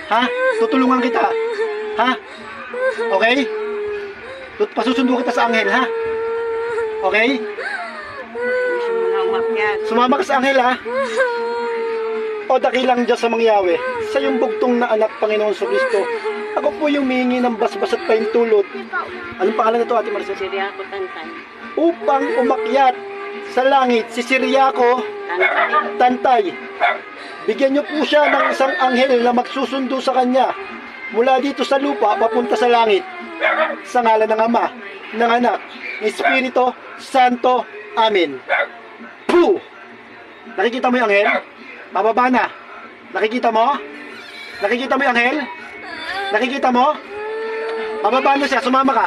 Ha? Tutulungan kita. Ha? Okay? Pasusundo kita sa anghel, ha? Okay? Gusto mo na umakyat. Sumama ka sa anghel, ha? O dakilang Diyos sa mangyawi, sa iyong bugtong na anak, Panginoon sa Kristo, ako po yung mihingi ng basbas at pahintulot. Anong pangalan nito, Ate Maricel? Siriako Tantay. Upang umakyat sa langit si Siriako Tantay. Bigyan niyo po siya ng isang anghel na magsusundo sa kanya mula dito sa lupa papunta sa langit. Sa ngalan ng Ama, ng Anak, ng Espiritu Santo. Amen. Puh! Nakikita mo yung anghel? Pababa na. Nakikita mo? Nakikita mo yung anghel? Nakikita mo? Pababa na siya. Sumama ka.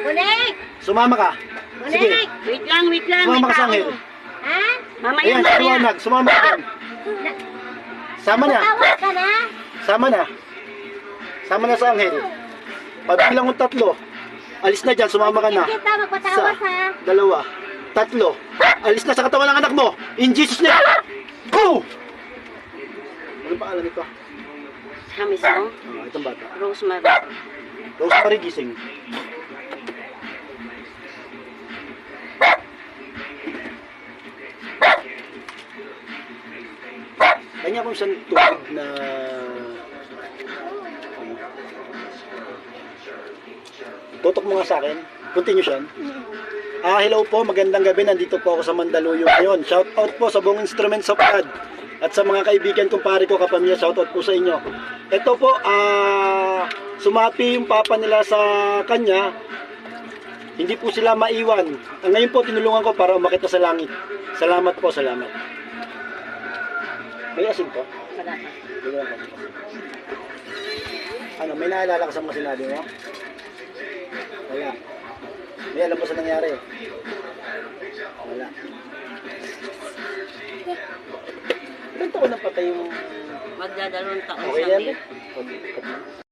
Unik! Sumama ka. Sige. Unik! Wait lang, wait lang. Sumama may ka sa tao. anghel. Ha? Mamaya, Ayan, mamaya. liwanag. Sumama ka. Sama na. Tawas ka na? Sama na. Sama na sa anghel. Pagbilang ng 3. Alis na dyan. Sumama ka na. Kita, magpatawas ha. 2, 3. Alis na sa katawan ng anak mo. In Jesus name. Go! Ano pa alam ito? Siya mismo? Itong bata. Rosemary. Rosemary gising. Kanya kung saan tubig na tutok mo nga sa akin. Continue siya. Hello po, magandang gabi. Nandito po ako sa Mandaluyong ngayon. Shout out po sa buong Instruments of God at sa mga kaibigan kong pare ko, kapamilya. Shout out po sa inyo. Ito po, sumapi yung papa nila sa kanya. Hindi po sila maiwan. Ngayon po, tinulungan ko para umakit na sa langit. Salamat po, salamat. May asin po? Wala pa. Ano, may naalala ka sa mga sinabi mo? Wala. May alam mo sa nangyari? Wala. Ilan taon na patay yung... Magdadalawang taon Okay siya. yan?